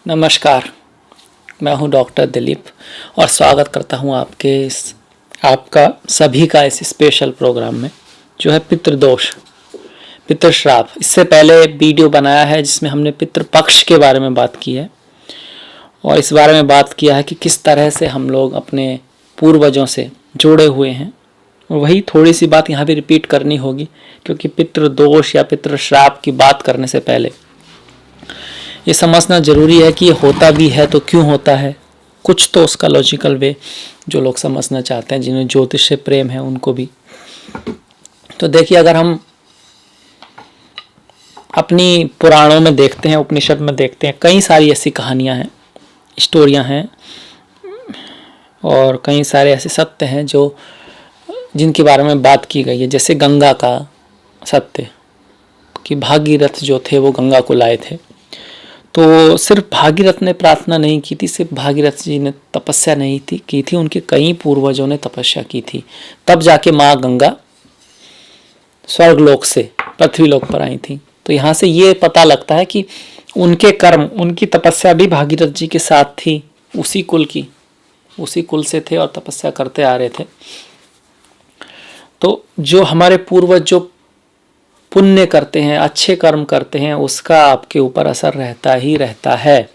नमस्कार, मैं हूं डॉक्टर दिलीप और स्वागत करता हूं आपका सभी का इस स्पेशल प्रोग्राम में जो है पितृदोष, पितृश्राप। इससे पहले वीडियो बनाया है जिसमें हमने पितृपक्ष के बारे में बात की है और इस बारे में बात किया है कि किस तरह से हम लोग अपने पूर्वजों से जुड़े हुए हैं। और वही थोड़ी सी बात यहाँ भी रिपीट करनी होगी क्योंकि पितृदोष या पितृश्राप की बात करने से पहले ये समझना जरूरी है कि ये होता भी है तो क्यों होता है, कुछ तो उसका लॉजिकल वे जो लोग समझना चाहते हैं, जिन्हें ज्योतिष से प्रेम है उनको भी। तो देखिए, अगर हम अपनी पुराणों में देखते हैं, उपनिषद में देखते हैं, कई सारी ऐसी कहानियां हैं, स्टोरियां हैं और कई सारे ऐसे सत्य हैं जो जिनके बारे में बात की गई है। जैसे गंगा का सत्य कि भागीरथ जो थे वो गंगा को लाए थे, तो सिर्फ भागीरथ ने प्रार्थना नहीं की थी, सिर्फ भागीरथ जी ने तपस्या नहीं की थी, उनके कई पूर्वजों ने तपस्या की थी। तब जाके माँ गंगा स्वर्गलोक से पृथ्वीलोक पर आई थी। तो यहाँ से ये पता लगता है कि उनके कर्म, उनकी तपस्या भी भागीरथ जी के साथ थी, उसी कुल से थे और तपस्या करते आ रहे थे। तो जो हमारे पूर्वज जो पुण्य करते हैं, अच्छे कर्म करते हैं, उसका आपके ऊपर असर रहता ही रहता है।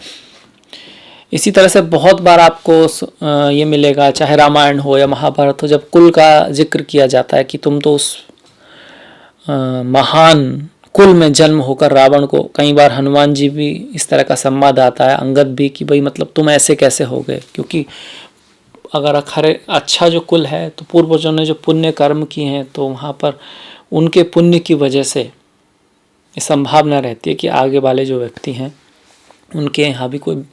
इसी तरह से बहुत बार आपको ये मिलेगा, चाहे रामायण हो या महाभारत हो, जब कुल का जिक्र किया जाता है कि तुम तो उस महान कुल में जन्म होकर रावण को, कई बार हनुमान जी भी इस तरह का संवाद आता है, अंगद भी, कि भाई मतलब तुम ऐसे कैसे हो गए। क्योंकि अगर अच्छा जो कुल है तो पूर्वजों ने जो पुण्य कर्म किए हैं तो वहाँ पर उनके पुण्य की वजह से ये संभावना रहती है कि आगे वाले जो व्यक्ति हैं उनके यहाँ भी कोई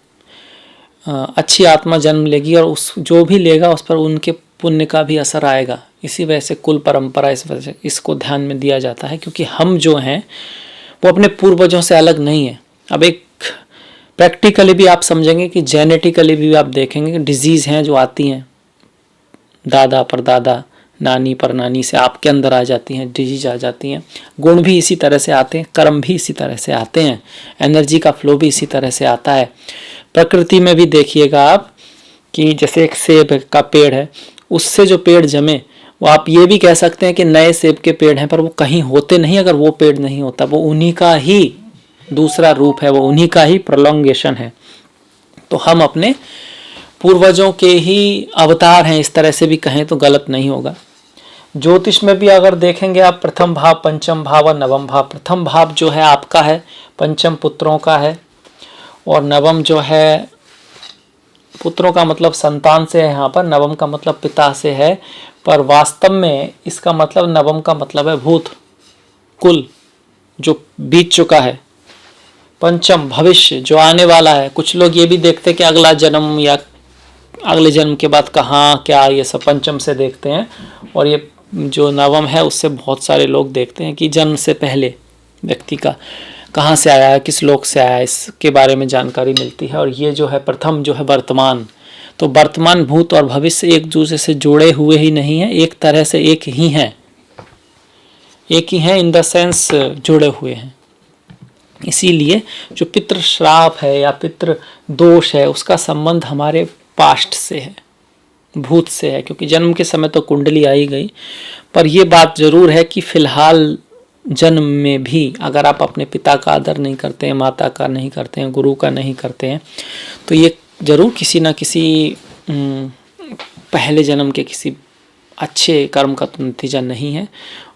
अच्छी आत्मा जन्म लेगी और उस जो भी लेगा उस पर उनके पुण्य का भी असर आएगा। इसी वजह से कुल परंपरा इस वजह से इसको ध्यान में दिया जाता है, क्योंकि हम जो हैं वो अपने पूर्वजों से अलग नहीं है। अब एक प्रैक्टिकली भी आप समझेंगे कि जेनेटिकली भी आप देखेंगे कि डिजीज़ हैं जो आती हैं, दादा परदादा, नानी पर नानी से आपके अंदर आ जाती हैं, डिजीज आ जाती हैं। गुण भी इसी तरह से आते हैं, कर्म भी इसी तरह से आते हैं, एनर्जी का फ्लो भी इसी तरह से आता है। प्रकृति में भी देखिएगा आप कि जैसे एक सेब का पेड़ है, उससे जो पेड़ जमे वो आप ये भी कह सकते हैं कि नए सेब के पेड़ हैं, पर वो कहीं होते नहीं। अगर वो पेड़ नहीं होता, वो उन्हीं का ही दूसरा रूप है, वो उन्हीं का ही प्रोलॉन्गेशन है। तो हम अपने पूर्वजों के ही अवतार हैं, इस तरह से भी कहें तो गलत नहीं होगा। ज्योतिष में भी अगर देखेंगे आप, प्रथम भाव, पंचम भाव और नवम भाव। प्रथम भाव जो है आपका है, पंचम पुत्रों का है, और नवम जो है पुत्रों का मतलब संतान से है, यहाँ पर नवम का मतलब पिता से है। पर वास्तव में इसका मतलब, नवम का मतलब है भूत, कुल जो बीत चुका है। पंचम भविष्य जो आने वाला है। कुछ लोग ये भी देखते हैं कि अगला जन्म या अगले जन्म के बाद कहाँ क्या, ये सब पंचम से देखते हैं। और ये जो नवम है उससे बहुत सारे लोग देखते हैं कि जन्म से पहले व्यक्ति का कहाँ से आया है, किस लोक से आया है, इसके बारे में जानकारी मिलती है। और ये जो है प्रथम जो है वर्तमान। तो वर्तमान, भूत और भविष्य एक दूसरे से जुड़े हुए ही नहीं है, एक तरह से एक ही हैं इन द सेंस जुड़े हुए हैं। इसीलिए जो पितृ श्राप है या पितृ दोष है उसका संबंध हमारे पास्ट से है, भूत से है। क्योंकि जन्म के समय तो कुंडली आई गई, पर यह बात जरूर है कि फिलहाल जन्म में भी अगर आप अपने पिता का आदर नहीं करते हैं, माता का नहीं करते हैं, गुरु का नहीं करते हैं, तो ये जरूर किसी ना किसी पहले जन्म के किसी अच्छे कर्म का तो नतीजा नहीं है।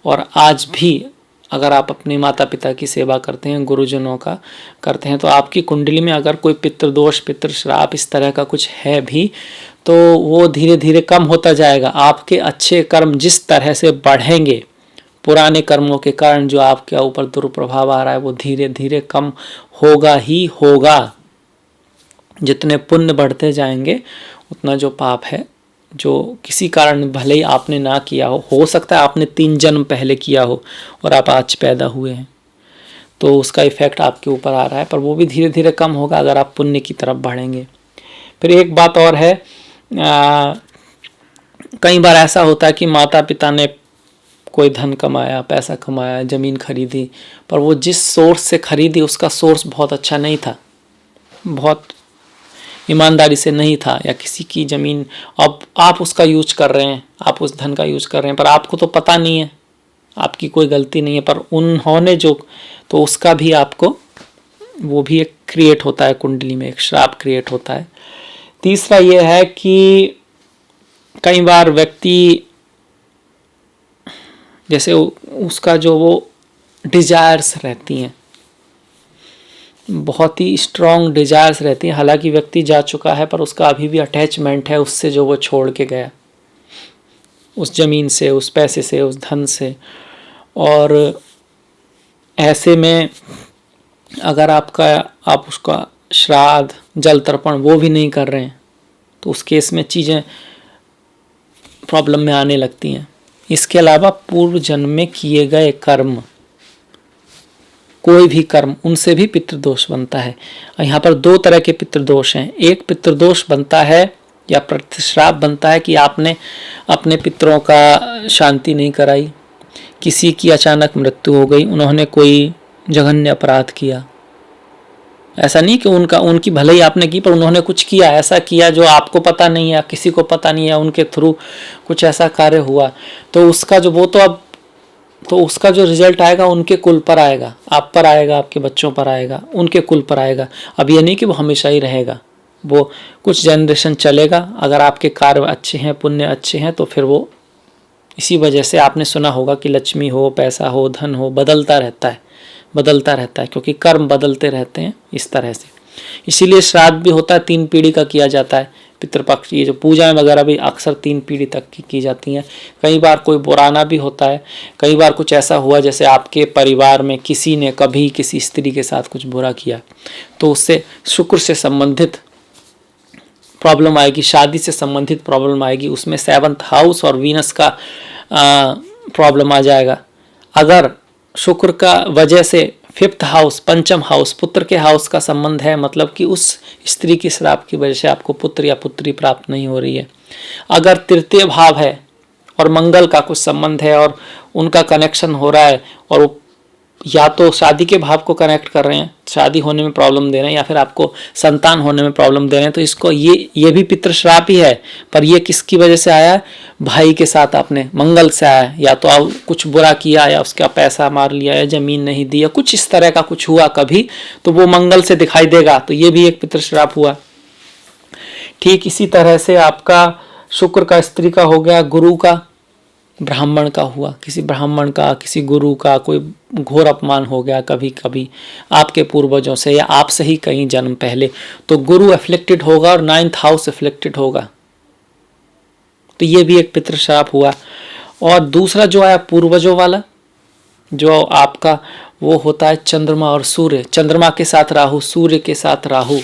और आज भी अगर आप अपने माता पिता की सेवा करते हैं, गुरुजनों का करते हैं, तो आपकी कुंडली में अगर कोई पितृदोष, पितृश्राप इस तरह का कुछ है भी, तो वो धीरे धीरे कम होता जाएगा। आपके अच्छे कर्म जिस तरह से बढ़ेंगे, पुराने कर्मों के कारण जो आपके ऊपर दुष्प्रभाव आ रहा है वो धीरे धीरे कम होगा ही होगा। जितने पुण्य बढ़ते जाएंगे उतना जो पाप है, जो किसी कारण भले ही आपने ना किया हो सकता है आपने 3 जन्म पहले किया हो और आप आज पैदा हुए हैं, तो उसका इफेक्ट आपके ऊपर आ रहा है, पर वो भी धीरे धीरे कम होगा अगर आप पुण्य की तरफ बढ़ेंगे। फिर एक बात और है, कई बार ऐसा होता है कि माता पिता ने कोई धन कमाया, पैसा कमाया, ज़मीन खरीदी, पर वो जिस सोर्स से खरीदी उसका सोर्स बहुत अच्छा नहीं था। बहुत ईमानदारी से नहीं था, या किसी की ज़मीन अब आप उसका यूज कर रहे हैं, आप उस धन का यूज कर रहे हैं, पर आपको तो पता नहीं है, आपकी कोई गलती नहीं है, पर उन्होंने जो, तो उसका भी आपको, वो भी एक क्रिएट होता है कुंडली में, एक श्राप क्रिएट होता है। तीसरा ये है कि कई बार व्यक्ति, जैसे उसका जो वो डिजायर्स रहती हैं, बहुत ही स्ट्रॉन्ग डिजायर्स रहती हैं, हालांकि व्यक्ति जा चुका है पर उसका अभी भी अटैचमेंट है उससे जो वो छोड़ के गया, उस जमीन से, उस पैसे से, उस धन से। और ऐसे में अगर आप उसका श्राद्ध, जल तर्पण वो भी नहीं कर रहे हैं, तो उस केस में चीज़ें प्रॉब्लम में आने लगती हैं। इसके अलावा पूर्व जन्म में किए गए कर्म, कोई भी कर्म, उनसे भी पितृदोष बनता है। यहाँ पर दो तरह के पितृदोष हैं। एक पितृदोष बनता है या प्रतिश्राप बनता है कि आपने अपने पितरों का शांति नहीं कराई, किसी की अचानक मृत्यु हो गई, उन्होंने कोई जघन्य अपराध किया, ऐसा नहीं कि उनकी भलाई आपने की, पर उन्होंने कुछ किया, ऐसा किया जो आपको पता नहीं है, किसी को पता नहीं है, उनके थ्रू कुछ ऐसा कार्य हुआ, तो उसका जो वो तो उसका जो रिजल्ट आएगा उनके कुल पर आएगा, आप पर आएगा, आपके बच्चों पर आएगा, उनके कुल पर आएगा। अब ये नहीं कि वो हमेशा ही रहेगा, वो कुछ जनरेशन चलेगा। अगर आपके कार्य अच्छे हैं, पुण्य अच्छे हैं, तो फिर वो, इसी वजह से आपने सुना होगा कि लक्ष्मी हो, पैसा हो, धन हो, बदलता रहता है, क्योंकि कर्म बदलते रहते हैं इस तरह से। इसीलिए श्राद्ध भी होता है, 3 पीढ़ी का किया जाता है। पितृपक्ष, ये जो पूजाएं वगैरह भी अक्सर 3 पीढ़ी तक की जाती हैं। कई बार कोई बुराना भी होता है, कई बार कुछ ऐसा हुआ जैसे आपके परिवार में किसी ने कभी किसी स्त्री के साथ कुछ बुरा किया, तो उससे शुक्र से संबंधित प्रॉब्लम आएगी, शादी से संबंधित प्रॉब्लम आएगी, उसमें 7th हाउस और वीनस का प्रॉब्लम आ जाएगा। अगर शुक्र का वजह से 5th हाउस, पंचम हाउस, पुत्र के हाउस का संबंध है, मतलब कि उस स्त्री की श्राप की वजह से आपको पुत्र या पुत्री प्राप्त नहीं हो रही है। अगर 3य भाव है और मंगल का कुछ संबंध है और उनका कनेक्शन हो रहा है, और वो या तो शादी के भाव को कनेक्ट कर रहे हैं, शादी होने में प्रॉब्लम दे रहे हैं, या फिर आपको संतान होने में प्रॉब्लम दे रहे हैं, तो इसको ये भी पितृश्राप ही है। पर ये किसकी वजह से आया? भाई के साथ आपने मंगल से आया, या तो आप कुछ बुरा किया, या उसका पैसा मार लिया, या जमीन नहीं दी, या कुछ इस तरह का कुछ हुआ कभी, तो वो मंगल से दिखाई देगा, तो ये भी एक पितृश्राप हुआ। ठीक इसी तरह से आपका शुक्र का स्त्री का हो गया, गुरु का ब्राह्मण का हुआ, किसी ब्राह्मण का, किसी गुरु का कोई घोर अपमान हो गया कभी कभी आपके पूर्वजों से, या आपसे ही कई जन्म पहले, तो गुरु अफ्लिक्टेड होगा और 9th हाउस अफ्लिक्टेड होगा, तो ये भी एक पितृश्राप हुआ। और दूसरा जो आया पूर्वजों वाला, जो आपका वो होता है चंद्रमा और सूर्य, चंद्रमा के साथ राहु, सूर्य के साथ राहु,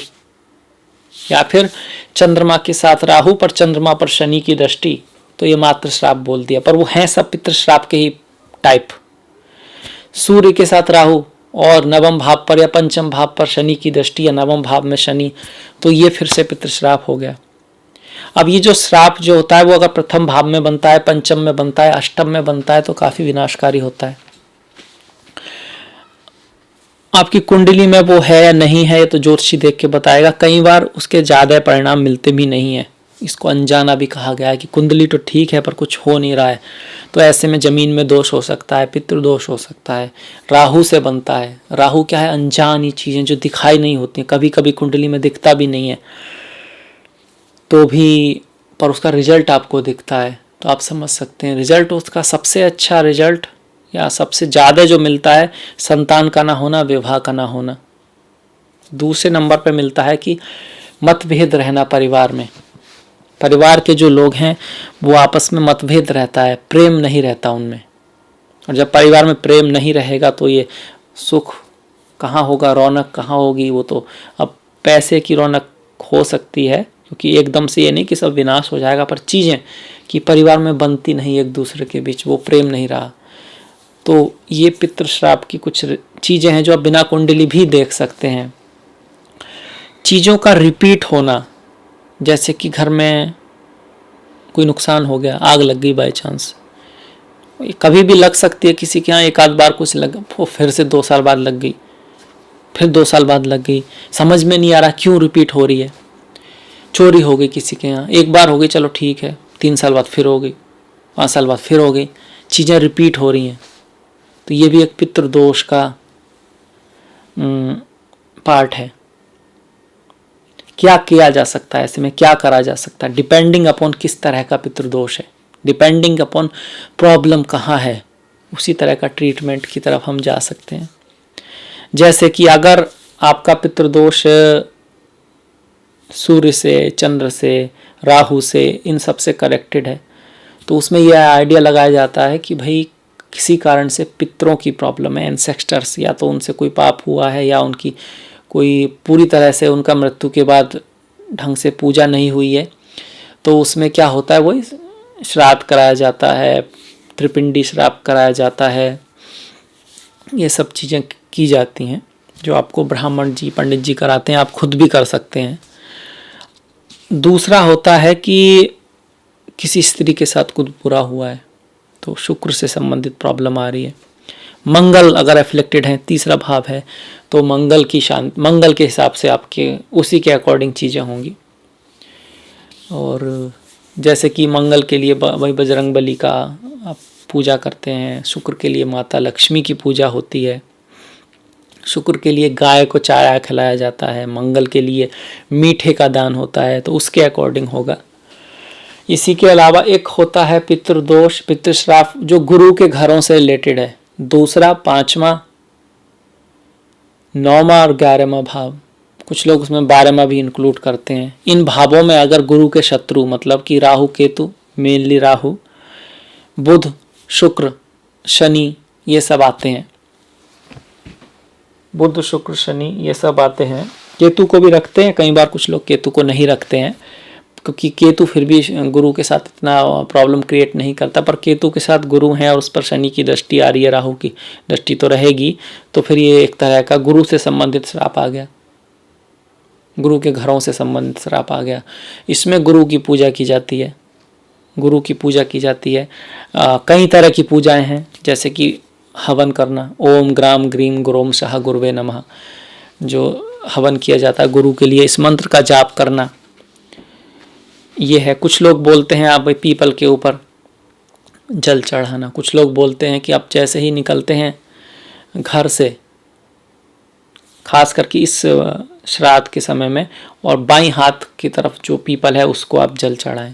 या फिर चंद्रमा के साथ राहु पर चंद्रमा पर शनि की दृष्टि, तो ये मात्र श्राप बोल दिया, पर वो हैं सब पितृश्राप के ही टाइप। सूर्य के साथ राहु और नवम भाव पर या पंचम भाव पर शनि की दृष्टि, या नवम भाव में शनि, तो ये फिर से पितृश्राप हो गया। अब ये जो श्राप जो होता है वो अगर प्रथम भाव में बनता है, पंचम में बनता है, अष्टम में बनता है, तो काफी विनाशकारी होता है। आपकी कुंडली में वो है या नहीं है, ये तो ज्योतिषी देख के बताएगा। कई बार उसके ज्यादा परिणाम मिलते भी नहीं है, इसको अनजाना भी कहा गया है कि कुंडली तो ठीक है पर कुछ हो नहीं रहा है, तो ऐसे में जमीन में दोष हो सकता है, पितृदोष हो सकता है। राहु से बनता है, राहु क्या है? अनजानी चीजें जो दिखाई नहीं होती, कभी कभी कुंडली में दिखता भी नहीं है तो भी, पर उसका रिजल्ट आपको दिखता है, तो आप समझ सकते हैं रिजल्ट उसका सबसे अच्छा रिजल्ट या सबसे ज़्यादा जो मिलता है, संतान का ना होना, विवाह का ना होना। दूसरे नंबर पे मिलता है कि मतभेद रहना परिवार में, परिवार के जो लोग हैं वो आपस में मतभेद रहता है, प्रेम नहीं रहता उनमें। और जब परिवार में प्रेम नहीं रहेगा तो ये सुख कहाँ होगा, रौनक कहाँ होगी? वो तो अब पैसे की रौनक हो सकती है, क्योंकि एकदम से ये नहीं कि सब विनाश हो जाएगा, पर चीज़ें कि परिवार में बनती नहीं एक दूसरे के बीच, वो प्रेम नहीं रहा, तो ये पितृश्राप की कुछ चीज़ें हैं जो आप बिना कुंडली भी देख सकते हैं। चीज़ों का रिपीट होना, जैसे कि घर में कोई नुकसान हो गया, आग लग गई बाय चांस, कभी भी लग सकती है किसी के यहाँ, एक आध बार कुछ लग, वो फिर से 2 साल बाद लग गई, फिर 2 साल बाद लग गई, समझ में नहीं आ रहा क्यों रिपीट हो रही है। चोरी हो गई किसी के यहाँ, एक बार हो गई चलो ठीक है, 3 साल बाद फिर हो गई, 5 साल बाद फिर हो गई, चीज़ें रिपीट हो रही हैं। तो ये भी एक पितृदोष का पार्ट है। क्या किया जा सकता है ऐसे में, क्या करा जा सकता है, डिपेंडिंग अपॉन किस तरह का पितृदोष है, डिपेंडिंग अपॉन प्रॉब्लम कहाँ है, उसी तरह का ट्रीटमेंट की तरफ हम जा सकते हैं। जैसे कि अगर आपका पितृदोष सूर्य से, चंद्र से, राहु से, इन सब से कनेक्टेड है, तो उसमें यह आइडिया लगाया जाता है कि भाई किसी कारण से पितरों की प्रॉब्लम है, एंसेस्टर्स, या तो उनसे कोई पाप हुआ है या उनकी कोई पूरी तरह से उनका मृत्यु के बाद ढंग से पूजा नहीं हुई है, तो उसमें क्या होता है, वही श्राद्ध कराया जाता है, त्रिपिंडी श्राद्ध कराया जाता है, ये सब चीज़ें की जाती हैं जो आपको ब्राह्मण जी, पंडित जी कराते हैं, आप खुद भी कर सकते हैं। दूसरा होता है कि किसी स्त्री के साथ कुछ बुरा हुआ है, तो शुक्र से संबंधित प्रॉब्लम आ रही है। मंगल अगर एफ्लेक्टेड है, तीसरा भाव है, तो मंगल की शांति, मंगल के हिसाब से आपके उसी के अकॉर्डिंग चीज़ें होंगी। और जैसे कि मंगल के लिए वही बजरंगबली का आप पूजा करते हैं, शुक्र के लिए माता लक्ष्मी की पूजा होती है, शुक्र के लिए गाय को चारा खिलाया जाता है, मंगल के लिए मीठे का दान होता है, तो उसके अकॉर्डिंग होगा। इसी के अलावा एक होता है पितृदोष, पितृश्राप, जो गुरु के घरों से रिलेटेड है। दूसरा, 5वां, 9वां और 11वां भाव, कुछ लोग उसमें 12वां भी इंक्लूड करते हैं। इन भावों में अगर गुरु के शत्रु, मतलब कि राहु केतु, मेनली राहु, बुध, शुक्र, शनि, ये सब आते हैं, बुध, शुक्र, शनि ये सब आते हैं। केतु को भी रखते हैं, कई बार कुछ लोग केतु को नहीं रखते हैं, क्योंकि केतु फिर भी गुरु के साथ इतना प्रॉब्लम क्रिएट नहीं करता, पर केतु के साथ गुरु हैं और उस पर शनि की दृष्टि आ रही है, राहु की दृष्टि तो रहेगी, तो फिर ये एक तरह का गुरु से संबंधित श्राप आ गया, गुरु के घरों से संबंधित श्राप आ गया। इसमें गुरु की पूजा की जाती है, गुरु की पूजा की जाती है। कई तरह की पूजाएं हैं, जैसे कि हवन करना, ओम ग्राम ग्रीम गुरोम शाह गुरुवे नमः, जो हवन किया जाता है गुरु के लिए, इस मंत्र का जाप करना, ये है। कुछ लोग बोलते हैं आप पीपल के ऊपर जल चढ़ाना, कुछ लोग बोलते हैं कि आप जैसे ही निकलते हैं घर से, खास करके इस श्राद्ध के समय में, और बाईं हाथ की तरफ जो पीपल है उसको आप जल चढ़ाएं।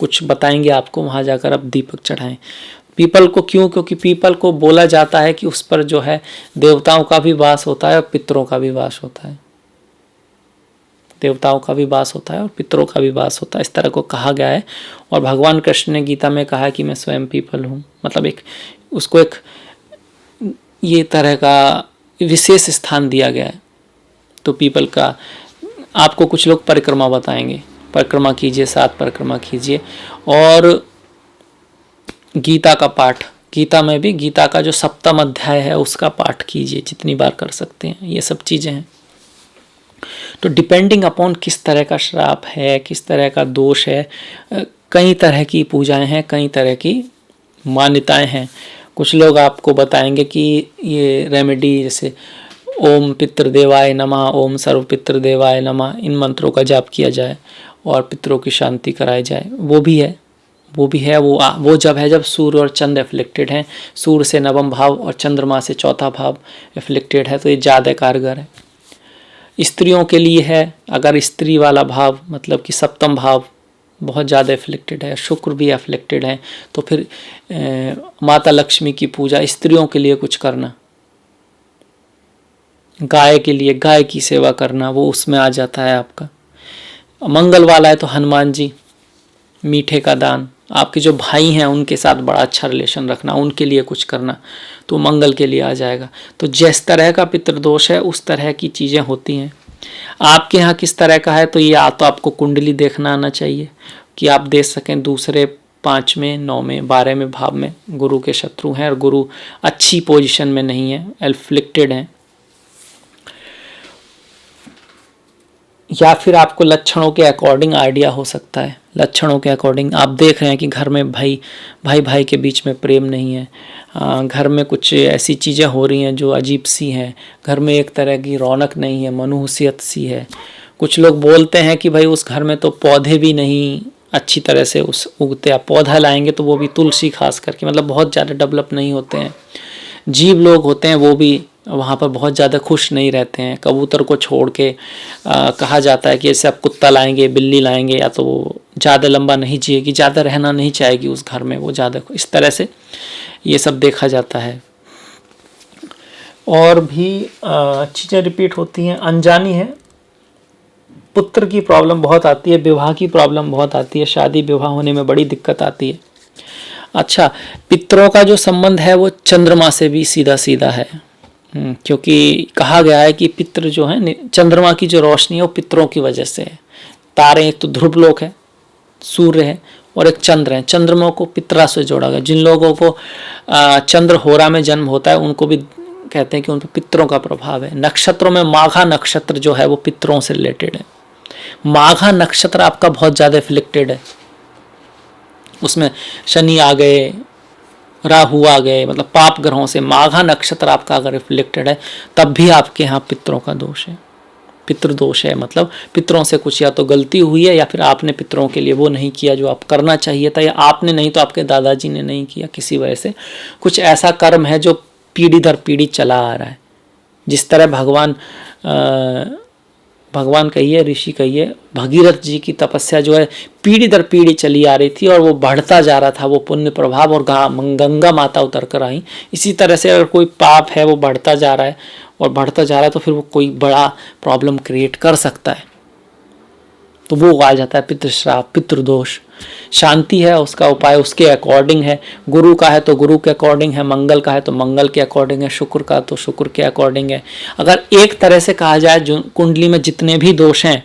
कुछ बताएंगे आपको, वहाँ जाकर आप दीपक चढ़ाएं। पीपल को क्यों? क्योंकि पीपल को बोला जाता है कि उस पर जो है देवताओं का भी वास होता है और पितरों का भी वास होता है, देवताओं का भी वास होता है और पितरों का भी वास होता है, इस तरह को कहा गया है। और भगवान कृष्ण ने गीता में कहा कि मैं स्वयं पीपल हूँ, मतलब एक उसको एक ये तरह का विशेष स्थान दिया गया है। तो पीपल का आपको कुछ लोग परिक्रमा बताएंगे, परिक्रमा कीजिए, 7 परिक्रमा कीजिए। और गीता का पाठ, गीता में भी गीता का जो 7वां अध्याय है उसका पाठ कीजिए, जितनी बार कर सकते हैं। ये सब चीज़ें हैं। तो डिपेंडिंग अपॉन किस तरह का श्राप है, किस तरह का दोष है, कई तरह की पूजाएं हैं, कई तरह की मान्यताएं हैं। कुछ लोग आपको बताएंगे कि ये रेमेडी, जैसे ओम पितृदेवाय नमः, ओम सर्व पितृदेवाय नमः, इन मंत्रों का जाप किया जाए और पितरों की शांति कराई जाए, वो भी है, वो भी है। वो जब है जब सूर्य और चंद्र एफ्लिक्टेड हैं, सूर्य से 9वां भाव और चंद्रमा से 4था भाव एफ्लिक्टेड है, तो ये ज़्यादा कारगर है। स्त्रियों के लिए है, अगर स्त्री वाला भाव मतलब कि 7वां भाव बहुत ज़्यादा एफ्लिक्टेड है, शुक्र भी एफ्लिक्टेड है, तो फिर माता लक्ष्मी की पूजा, स्त्रियों के लिए कुछ करना, गाय के लिए गाय की सेवा करना, वो उसमें आ जाता है आपका। मंगल वाला है तो हनुमान जी, मीठे का दान, आपके जो भाई हैं उनके साथ बड़ा अच्छा रिलेशन रखना, उनके लिए कुछ करना, तो मंगल के लिए आ जाएगा। तो जिस तरह का पितृदोष है उस तरह की चीज़ें होती हैं। आपके यहाँ किस तरह का है, तो ये तो आपको कुंडली देखना आना चाहिए कि आप देख सकें दूसरे 5वें, 9वें, 12वें भाव में गुरु के शत्रु हैं और गुरु अच्छी पोजीशन में नहीं है, एफ्लिक्टेड हैं। या फिर आपको लक्षणों के अकॉर्डिंग आइडिया हो सकता है। लक्षणों के अकॉर्डिंग आप देख रहे हैं कि घर में भाई भाई के बीच में प्रेम नहीं है, घर में कुछ ऐसी चीज़ें हो रही हैं जो अजीब सी हैं, घर में एक तरह की रौनक नहीं है, मनहूसियत सी है। कुछ लोग बोलते हैं कि भाई उस घर में तो पौधे भी नहीं अच्छी तरह से उस उगते, आप पौधा लाएंगे तो वो भी तुलसी खास करके, मतलब बहुत ज़्यादा डेवलप नहीं होते हैं। जीव लोग होते हैं वो भी वहाँ पर बहुत ज़्यादा खुश नहीं रहते हैं। कबूतर को छोड़ के कहा जाता है कि जैसे आप कुत्ता लाएंगे, बिल्ली लाएंगे, या तो वो ज़्यादा लंबा नहीं जिएगी, ज़्यादा रहना नहीं चाहेगी उस घर में, वो ज़्यादा, इस तरह से ये सब देखा जाता है। और भी चीज़ें रिपीट होती हैं, अनजानी है, पुत्र की प्रॉब्लम बहुत आती है, विवाह की प्रॉब्लम बहुत आती है, शादी विवाह होने में बड़ी दिक्कत आती है। अच्छा, पितरों का जो संबंध है वो चंद्रमा से भी सीधा सीधा है, क्योंकि कहा गया है कि पितृ जो है, चंद्रमा की जो रोशनी है वो पितरों की वजह से है। तारे, एक तो ध्रुव लोक है, सूर्य है, और एक चंद्र है। चंद्रमा को पितरा से जोड़ा गया। जिन लोगों को चंद्र होरा में जन्म होता है उनको भी कहते हैं कि उन पर पितरों का प्रभाव है। नक्षत्रों में माघा नक्षत्र जो है वो पितरों से रिलेटेड है। माघा नक्षत्र आपका बहुत ज़्यादा इफ्लिक्टेड है, उसमें शनि आ गए, राहु आ गए, मतलब पाप ग्रहों से माघा नक्षत्र आपका अगर रिफ्लेक्टेड है तब भी आपके यहाँ पितरों का दोष है, पितृदोष है। मतलब पितरों से कुछ या तो गलती हुई है या फिर आपने पितरों के लिए वो नहीं किया जो आप करना चाहिए था, या आपने नहीं तो आपके दादाजी ने नहीं किया, किसी वजह से कुछ ऐसा कर्म है जो पीढ़ी दर पीढ़ी चला आ रहा है। जिस तरह भगवान कहिए, ऋषि कहिए, भगीरथ जी की तपस्या जो है पीढ़ी दर पीढ़ी चली आ रही थी और वो बढ़ता जा रहा था, वो पुण्य प्रभाव, और गंगा माता उतर कर आई। इसी तरह से अगर कोई पाप है वो बढ़ता जा रहा है और बढ़ता जा रहा है तो फिर वो कोई बड़ा प्रॉब्लम क्रिएट कर सकता है, तो वो आ जाता है पितृश्राप, पितृदोष। शांति है, उसका उपाय उसके अकॉर्डिंग है। गुरु का है तो गुरु के अकॉर्डिंग है, मंगल का है तो मंगल के अकॉर्डिंग है, शुक्र का तो शुक्र के अकॉर्डिंग है। अगर एक तरह से कहा जाए, जो कुंडली में जितने भी दोष हैं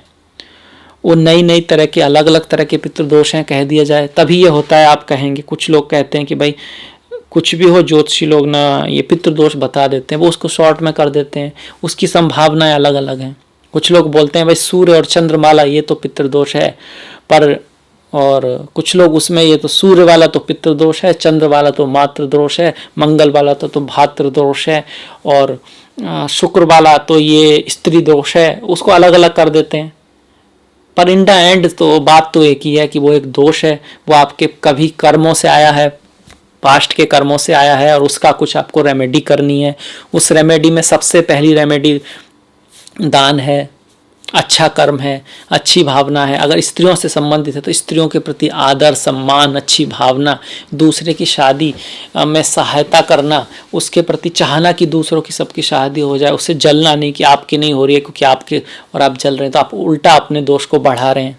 वो नई नई तरह के, अलग अलग तरह के पितृदोष हैं कह दिया जाए, तभी ये होता है। आप कहेंगे, कुछ लोग कहते हैं कि भाई कुछ भी हो, ज्योतिषी लोग ना ये पितृदोष बता देते हैं, वो उसको शॉर्ट में कर देते हैं, उसकी संभावनाएं अलग अलग हैं। कुछ लोग बोलते हैं भाई सूर्य और चंद्रमाला ये तो पितृदोष है, पर और कुछ लोग उसमें ये तो सूर्य वाला तो पितृदोष है, चंद्र वाला तो मातृदोष है, मंगल वाला तो भातृदोष है, और शुक्र वाला तो ये स्त्री दोष है, उसको अलग अलग कर देते हैं। पर इन द एंड तो बात तो एक ही है कि वो एक दोष है, वो आपके कभी कर्मों से आया है, पास्ट के कर्मों से आया है, और उसका कुछ आपको रेमेडी करनी है। उस रेमेडी में सबसे पहली रेमेडी दान है, अच्छा कर्म है, अच्छी भावना है। अगर स्त्रियों से संबंधित है तो स्त्रियों के प्रति आदर, सम्मान, अच्छी भावना, दूसरे की शादी में सहायता करना, उसके प्रति चाहना कि दूसरों की सबकी शादी हो जाए, उससे जलना नहीं कि आपकी नहीं हो रही है क्योंकि आपके और आप जल रहे हैं, तो आप उल्टा अपने दोष को बढ़ा रहे हैं।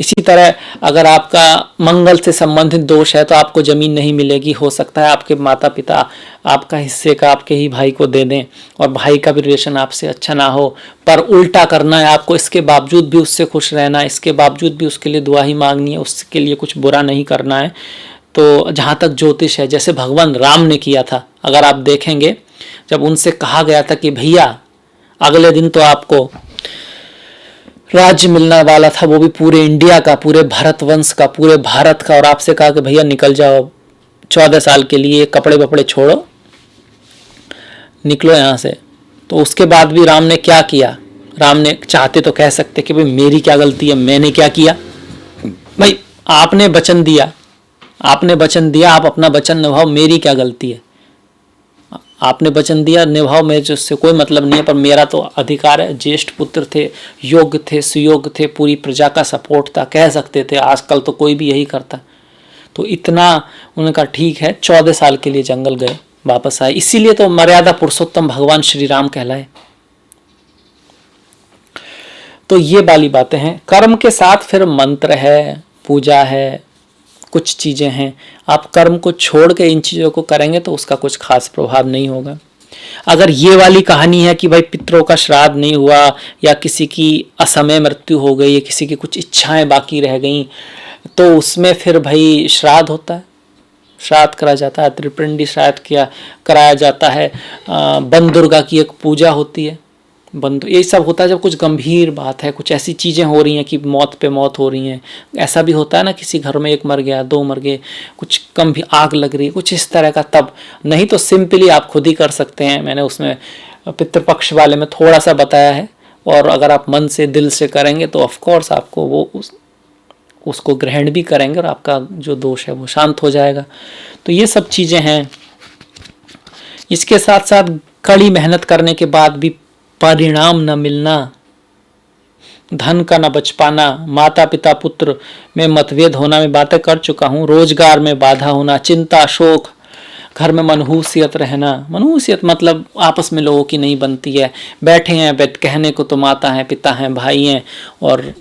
इसी तरह अगर आपका मंगल से संबंधित दोष है तो आपको जमीन नहीं मिलेगी, हो सकता है आपके माता पिता आपका हिस्से का आपके ही भाई को दे दें और भाई का भी रिलेशन आपसे अच्छा ना हो, पर उल्टा करना है आपको, इसके बावजूद भी उससे खुश रहना है, इसके बावजूद भी उसके लिए दुआ ही मांगनी है, उसके लिए कुछ बुरा नहीं करना है। तो जहाँ तक ज्योतिष है, जैसे भगवान राम ने किया था, अगर आप देखेंगे जब उनसे कहा गया था कि भैया अगले दिन तो आपको राज्य मिलने वाला था, वो भी पूरे इंडिया का, पूरे भारत वंश का, पूरे भारत का, और आपसे कहा कि भैया निकल जाओ 14 साल के लिए, कपड़े वपड़े छोड़ो, निकलो यहाँ से। तो उसके बाद भी राम ने क्या किया? राम ने चाहते तो कह सकते कि भाई मेरी क्या गलती है, मैंने क्या किया? भाई आपने वचन दिया, आपने वचन दिया, आप अपना वचन निभाओ, मेरी क्या गलती है? आपने वचन दिया, निभाओ, मेरे उससे कोई मतलब नहीं है, पर मेरा तो अधिकार है। ज्येष्ठ पुत्र थे, योग्य थे, सुयोग्य थे, पूरी प्रजा का सपोर्ट था, कह सकते थे। आजकल तो कोई भी यही करता। तो इतना उन्होंने कहा ठीक है, 14 साल के लिए जंगल गए, वापस आए। इसीलिए तो मर्यादा पुरुषोत्तम भगवान श्री राम कहलाए। तो ये वाली बातें हैं। कर्म के साथ फिर मंत्र है, पूजा है, कुछ चीज़ें हैं। आप कर्म को छोड़ के इन चीज़ों को करेंगे तो उसका कुछ खास प्रभाव नहीं होगा। अगर ये वाली कहानी है कि भाई पितरों का श्राद्ध नहीं हुआ, या किसी की असमय मृत्यु हो गई, या किसी की कुछ इच्छाएं बाकी रह गई, तो उसमें फिर भाई श्राद्ध होता है, श्राद्ध करा जाता है, त्रिपिंडी श्राद्ध किया कराया जाता है। वन दुर्गा की एक पूजा होती है, बंद। ये सब होता है जब कुछ गंभीर बात है, कुछ ऐसी चीज़ें हो रही हैं कि मौत पे मौत हो रही हैं। ऐसा भी होता है ना, किसी घर में 1 मर गया, 2 मर गए, कुछ गंभीर आग लग रही है, कुछ इस तरह का। तब नहीं तो सिंपली आप खुद ही कर सकते हैं। मैंने उसमें पितृपक्ष वाले में थोड़ा सा बताया है, और अगर आप मन से दिल से करेंगे तो ऑफकोर्स आपको वो उसको ग्रहण भी करेंगे और आपका जो दोष है वो शांत हो जाएगा। तो ये सब चीज़ें हैं। इसके साथ साथ कड़ी मेहनत करने के बाद भी परिणाम न मिलना, धन का न बच पाना, माता पिता पुत्र में मतभेद होना, मैं बातें कर चुका हूँ, रोजगार में बाधा होना, चिंता शोक, घर में मनहूसियत रहना। मनहूसियत मतलब आपस में लोगों की नहीं बनती है, बैठे हैं कहने को तो माता हैं पिता हैं भाई हैं, और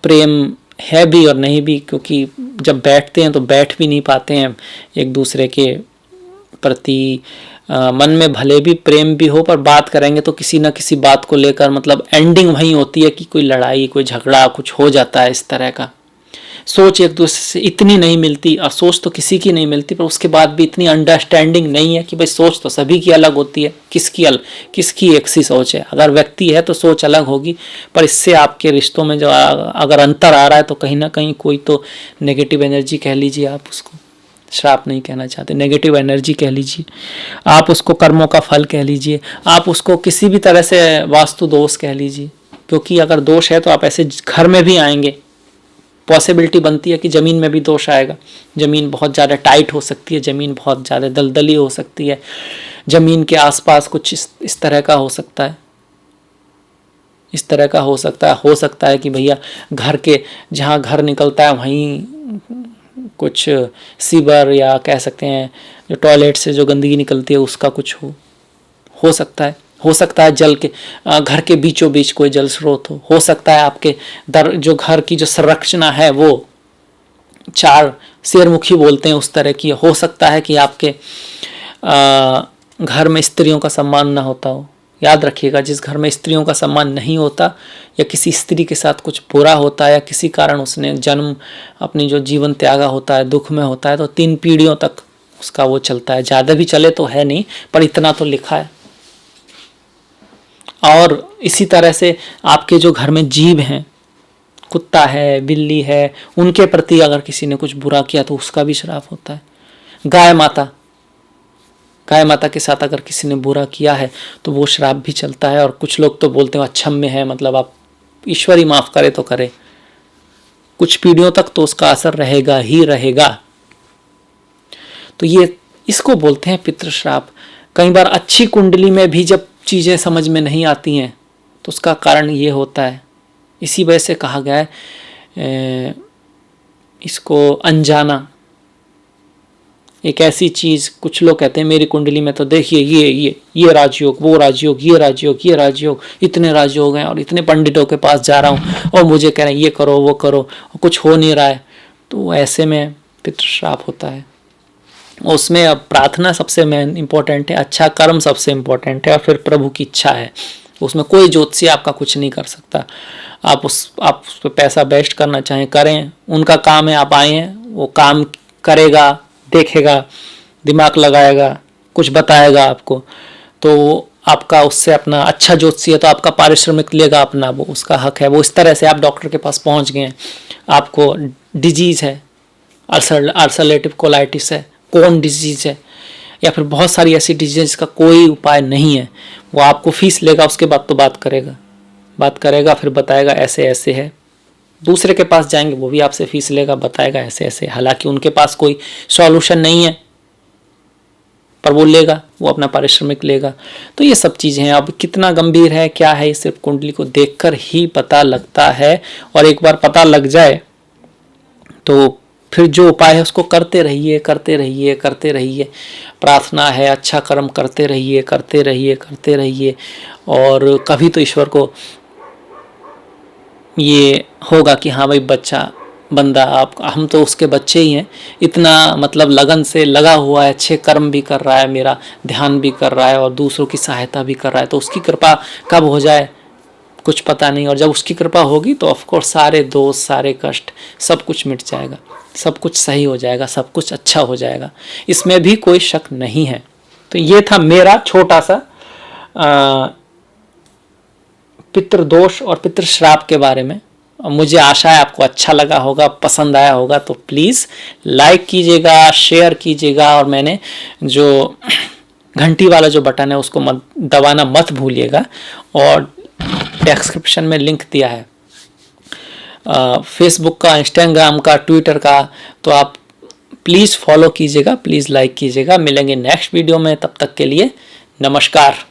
प्रेम है भी और नहीं भी, क्योंकि जब बैठते हैं तो बैठ भी नहीं पाते हैं एक दूसरे के प्रति। मन में भले भी प्रेम भी हो, पर बात करेंगे तो किसी न किसी बात को लेकर मतलब एंडिंग वहीं होती है कि कोई लड़ाई, कोई झगड़ा, कुछ हो जाता है इस तरह का। सोच एक दूसरे से इतनी नहीं मिलती, और सोच तो किसी की नहीं मिलती, पर उसके बाद भी इतनी अंडरस्टैंडिंग नहीं है कि भाई सोच तो सभी की अलग होती है, किसकी एक सी सोच है। अगर व्यक्ति है तो सोच अलग होगी, पर इससे आपके रिश्तों में जो अगर अंतर आ रहा है तो कहीं ना कहीं कोई तो नेगेटिव एनर्जी कह लीजिए, आप उसको श्राप नहीं कहना चाहते, नेगेटिव एनर्जी कह लीजिए, आप उसको कर्मों का फल कह लीजिए, आप उसको किसी भी तरह से वास्तु दोष कह लीजिए। क्योंकि अगर दोष है तो आप ऐसे घर में भी आएंगे, पॉसिबिलिटी बनती है कि ज़मीन में भी दोष आएगा। ज़मीन बहुत ज़्यादा टाइट हो सकती है, ज़मीन बहुत ज़्यादा दलदली हो सकती है, ज़मीन के आसपास कुछ इस तरह का हो सकता है, इस तरह का हो सकता है कि भैया घर के जहाँ घर निकलता है वहीं कुछ सीवर या कह सकते हैं जो टॉयलेट से जो गंदगी निकलती है उसका कुछ हो सकता है जल के घर के बीचों बीच कोई जल स्रोत हो सकता है आपके जो घर की जो संरचना है वो 4 शेरमुखी बोलते हैं उस तरह की। हो सकता है कि आपके घर में स्त्रियों का सम्मान ना होता हो। याद रखिएगा, जिस घर में स्त्रियों का सम्मान नहीं होता या किसी स्त्री के साथ कुछ बुरा होता है या किसी कारण उसने जन्म अपनी जो जीवन त्यागा होता है, दुख में होता है, तो 3 पीढ़ियों तक उसका वो चलता है। ज़्यादा भी चले तो है नहीं, पर इतना तो लिखा है। और इसी तरह से आपके जो घर में जीव हैं, कुत्ता है, बिल्ली है, उनके प्रति अगर किसी ने कुछ बुरा किया तो उसका भी श्राप होता है। गाय माता के साथ अगर किसी ने बुरा किया है तो वो श्राप भी चलता है। और कुछ लोग तो बोलते हैं अक्षम्य है, मतलब आप ईश्वर ही माफ करे तो करे, कुछ पीढ़ियों तक तो उसका असर रहेगा ही रहेगा। तो ये इसको बोलते हैं पितृश्राप। कई बार अच्छी कुंडली में भी जब चीज़ें समझ में नहीं आती हैं तो उसका कारण ये होता है। इसी वजह से कहा गया है इसको अनजाना एक ऐसी चीज़। कुछ लोग कहते हैं मेरी कुंडली में तो देखिए ये राजयोग, वो राजयोग, ये राजयोग, इतने राजयोग हैं और इतने पंडितों के पास जा रहा हूँ और मुझे कह रहे हैं ये करो वो करो, कुछ हो नहीं रहा है। तो ऐसे में पितृश्राप होता है। उसमें अब प्रार्थना सबसे मेन इम्पोर्टेंट है, अच्छा कर्म सबसे इम्पोर्टेंट है, और फिर प्रभु की इच्छा है। उसमें कोई ज्योतिषी आपका कुछ नहीं कर सकता। आप उस पर पैसा वेस्ट करना चाहें करें, उनका काम है। आप आए हैं, वो काम करेगा, देखेगा, दिमाग लगाएगा, कुछ बताएगा आपको, तो आपका उससे अपना अच्छा ज्योतिषी है तो आपका पारिश्रमिक लेगा अपना, वो उसका हक है। वो इस तरह से आप डॉक्टर के पास पहुंच गए, आपको डिजीज़ है, अल्सरेटिव कोलाइटिस है, कौन डिजीज़ है, या फिर बहुत सारी ऐसी डिजीज जिसका कोई उपाय नहीं है, वो आपको फीस लेगा, उसके बाद तो बात करेगा, फिर बताएगा ऐसे ऐसे है। दूसरे के पास जाएंगे, वो भी आपसे फीस लेगा, बताएगा ऐसे ऐसे, हालांकि उनके पास कोई सॉल्यूशन नहीं है, पर वो लेगा, वो अपना पारिश्रमिक लेगा। तो ये सब चीज़ें हैं। अब कितना गंभीर है क्या है, ये सिर्फ कुंडली को देखकर ही पता लगता है। और एक बार पता लग जाए तो फिर जो उपाय है उसको करते रहिए। प्रार्थना है, अच्छा कर्म करते रहिए, और कभी तो ईश्वर को ये होगा कि हाँ भाई बंदा हम तो उसके बच्चे ही हैं, इतना मतलब लगन से लगा हुआ है, अच्छे कर्म भी कर रहा है, मेरा ध्यान भी कर रहा है और दूसरों की सहायता भी कर रहा है, तो उसकी कृपा कब हो जाए कुछ पता नहीं। और जब उसकी कृपा होगी तो ऑफकोर्स सारे दोष, सारे कष्ट, सब कुछ मिट जाएगा, सब कुछ सही हो जाएगा, सब कुछ अच्छा हो जाएगा, इसमें भी कोई शक नहीं है। तो ये था मेरा छोटा सा पितृदोष और पितृश्राप के बारे में। मुझे आशा है आपको अच्छा लगा होगा, पसंद आया होगा, तो प्लीज़ लाइक कीजिएगा, शेयर कीजिएगा, और मैंने जो घंटी वाला जो बटन है उसको मत दबाना मत भूलिएगा। और डिस्क्रिप्शन में लिंक दिया है फेसबुक का, इंस्टाग्राम का, ट्विटर का, तो आप प्लीज़ फॉलो कीजिएगा, प्लीज़ लाइक कीजिएगा। मिलेंगे नेक्स्ट वीडियो में, तब तक के लिए नमस्कार।